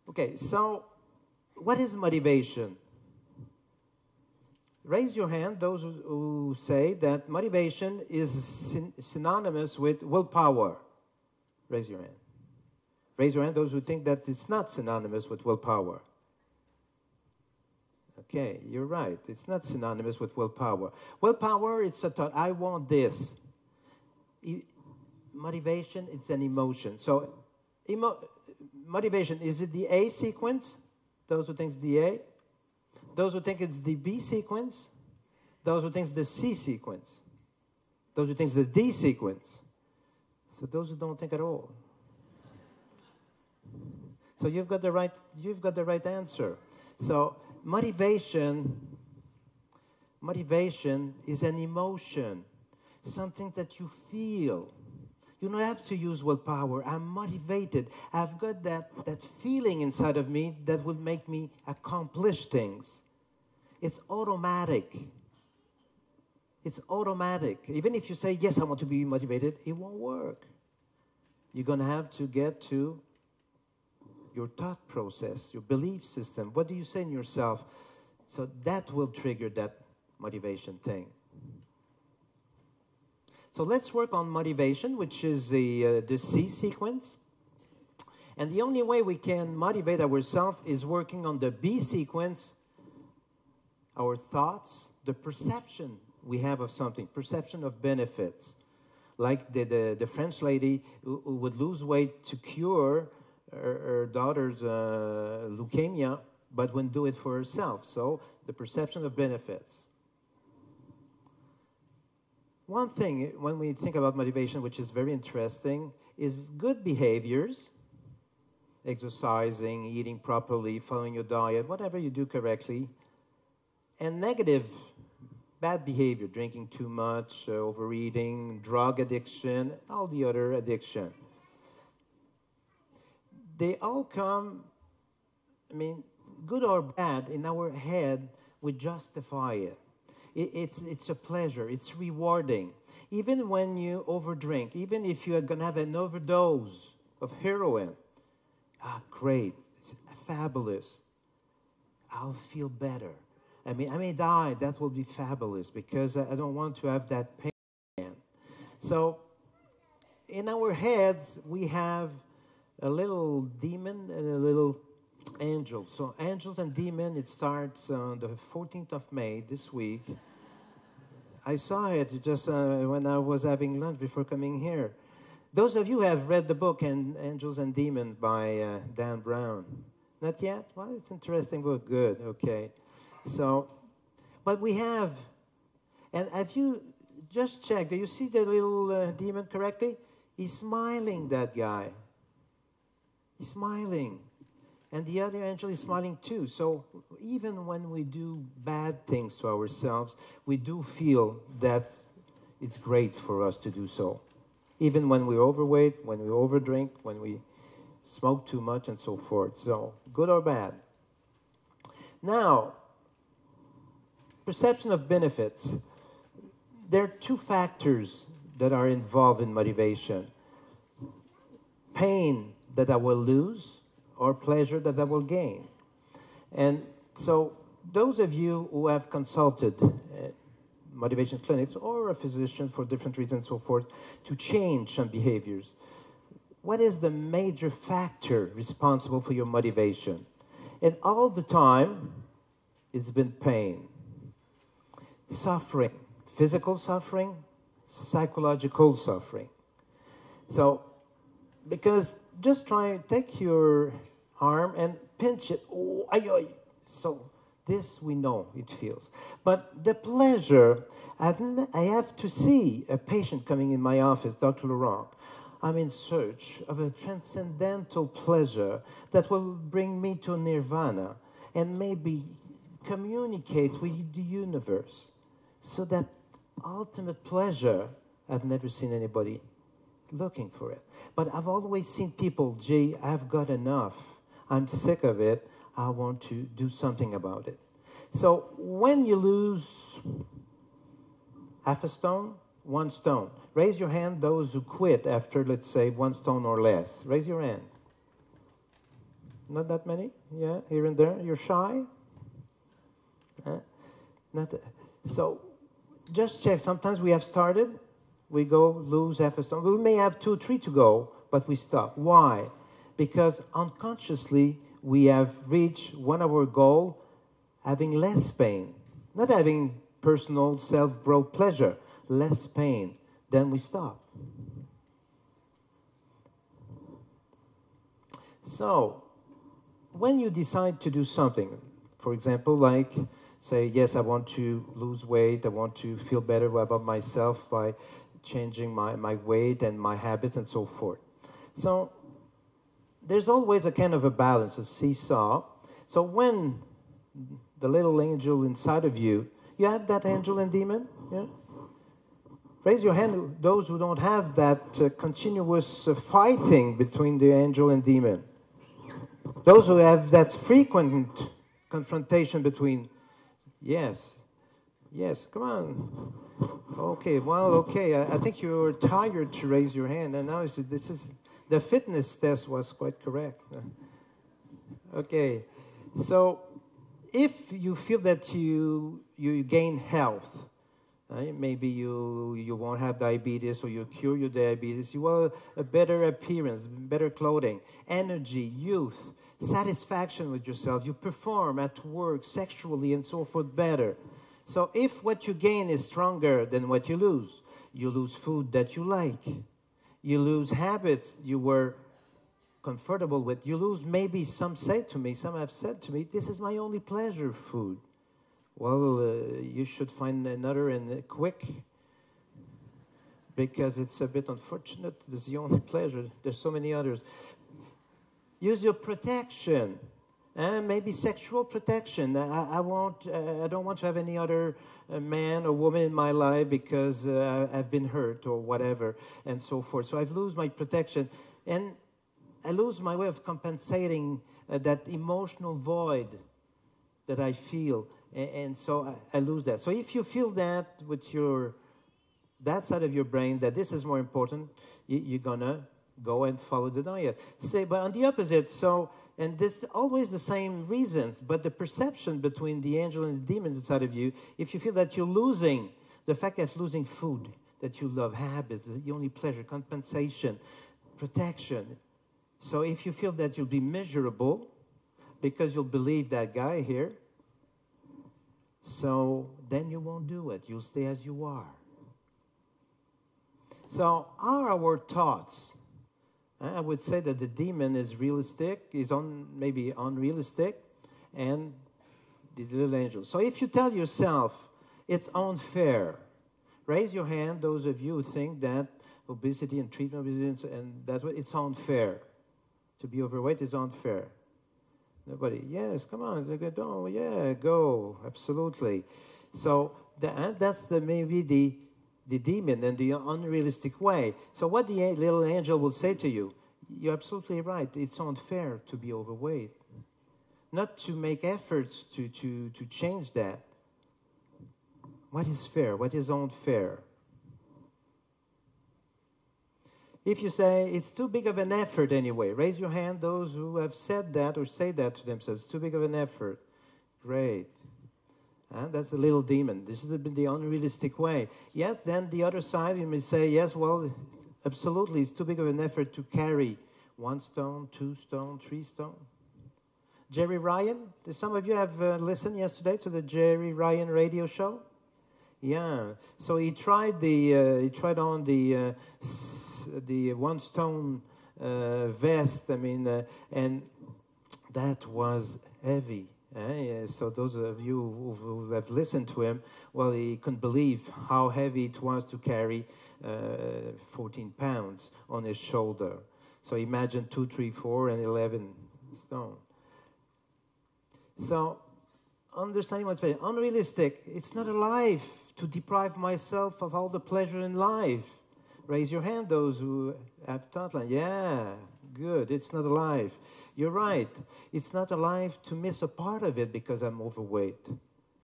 Okay, so what is motivation? Raise your hand, those who say that motivation is synonymous with willpower. Raise your hand. Raise your hand, those who think that it's not synonymous with willpower. Okay, you're right. It's not synonymous with willpower. Willpower, it's a thought. I want this. Motivation, it's an emotion. So, motivation, is it the A sequence? Those who think it's the A? Those who think it's the B sequence? Those who think it's the C sequence? Those who think it's the D sequence? So those who don't think at all. So you've got the right answer. So motivation is an emotion, something that you feel. You don't have to use willpower. I'm motivated. I've got that feeling inside of me that will make me accomplish things. It's automatic. It's automatic. Even if you say, yes, I want to be motivated, it won't work. You're going to have to get to your thought process, your belief system. What do you say in yourself? So that will trigger that motivation thing. So let's work on motivation, which is the C sequence. And the only way we can motivate ourselves is working on the B sequence, our thoughts, the perception we have of something, perception of benefits. Like the French lady who would lose weight to cure her daughter's leukemia, but wouldn't do it for herself. So the perception of benefits. One thing, when we think about motivation, which is very interesting, is good behaviors, exercising, eating properly, following your diet, whatever you do correctly, and negative, bad behavior, drinking too much, overeating, drug addiction, all the other addiction. They all come, good or bad, in our head, we justify it. It's a pleasure. It's rewarding. Even when you overdrink, even if you are going to have an overdose of heroin, great. It's fabulous. I'll feel better. I may die. That will be fabulous because I don't want to have that pain again. So in our heads, we have a little demon and a little angel. So angels and demon, it starts on the 14th of May this week. I saw it just when I was having lunch before coming here. Those of you who have read the book Angels and Demons by Dan Brown. Not yet? Well, it's an interesting book. Good, okay. So, but we have, and have you just checked, do you see the little demon correctly? He's smiling, that guy. He's smiling. And the other angel is smiling too. So even when we do bad things to ourselves, we do feel that it's great for us to do so. Even when we're overweight, when we overdrink, when we smoke too much and so forth. So good or bad. Now, perception of benefits. There are two factors that are involved in motivation. Pain that I will lose, or pleasure that I will gain. And so those of you who have consulted motivation clinics or a physician for different reasons and so forth to change some behaviors, what is the major factor responsible for your motivation? And all the time, it's been pain, suffering, physical suffering, psychological suffering. So, because just take your arm and pinch it. Oh, ay, ay. So this we know it feels. But the pleasure, I have to see a patient coming in my office, Dr. Laurent. I'm in search of a transcendental pleasure that will bring me to nirvana and maybe communicate with the universe. So that ultimate pleasure, I've never seen anybody looking for it. But I've always seen people, gee, I've got enough. I'm sick of it. I want to do something about it. So when you lose half a stone, 1 stone. Raise your hand, those who quit after, let's say, 1 stone or less. Raise your hand. Not that many? Yeah, here and there. You're shy? Not so just check. Sometimes we have started, we go lose half a stone. We may have 2, 3 to go, but we stop. Why? Because unconsciously we have reached one of our goals, having less pain. Not having personal self-brought pleasure, less pain. Then we stop. So, when you decide to do something, for example, like say, yes, I want to lose weight, I want to feel better about myself by changing my weight and my habits and so forth. So, there's always a kind of a balance, a seesaw. So when the little angel inside of you, you have that angel and demon? Yeah? Raise your hand, those who don't have that continuous fighting between the angel and demon. Those who have that frequent confrontation between, yes, come on. Okay, well, okay, I think you're tired to raise your hand, and now the fitness test was quite correct. Okay, so if you feel that you gain health, maybe you won't have diabetes or you cure your diabetes, you want a better appearance, better clothing, energy, youth, satisfaction with yourself, you perform at work sexually and so forth better. So if what you gain is stronger than what you lose food that you like, you lose habits you were comfortable with, you lose maybe some have said to me, this is my only pleasure, food. Well, you should find another and quick, because it's a bit unfortunate. This is the only pleasure. There's so many others. Use your protection, maybe sexual protection. I don't want to have any other man or woman in my life because I've been hurt or whatever, and so forth. So I've lost my protection, and I lose my way of compensating that emotional void that I feel. And so I lose that. So if you feel that with that side of your brain, that this is more important, you're going to go and follow the diet. But on the opposite, and this always the same reasons, but the perception between the angel and the demons inside of you, if you feel that you're losing, the fact that losing food, that you love, habits, the only pleasure, compensation, protection. So if you feel that you'll be miserable because you'll believe that guy here, so then you won't do it. You'll stay as you are. So are our thoughts? I would say that the demon is realistic, maybe unrealistic, and the little angel. So if you tell yourself it's unfair, raise your hand, those of you who think that obesity and treatment obesity and that's what it's unfair. To be overweight is unfair. Nobody, yes, come on, oh, yeah, go, absolutely. So that's maybe the demon in the unrealistic way. So what the little angel will say to you, you're absolutely right, it's unfair to be overweight. Not to make efforts to change that. What is fair? What is unfair? If you say, it's too big of an effort anyway, raise your hand, those who have said that or say that to themselves, too big of an effort. Great. That's a little demon. This is the unrealistic way. Yes, then the other side, you may say, yes, well, absolutely, it's too big of an effort to carry 1 stone, 2 stone, 3 stone. Jerry Ryan, some of you have listened yesterday to the Jerry Ryan radio show? Yeah, so he tried on the 1 stone vest, and that was heavy. So those of you who have listened to him, well, he couldn't believe how heavy it was to carry 14 pounds on his shoulder. So imagine 2, 3, 4, and 11 stone. So understanding what's very unrealistic, it's not a life to deprive myself of all the pleasure in life. Raise your hand, those who have thought like, yeah, good, it's not a life. You're right. It's not a life to miss a part of it because I'm overweight.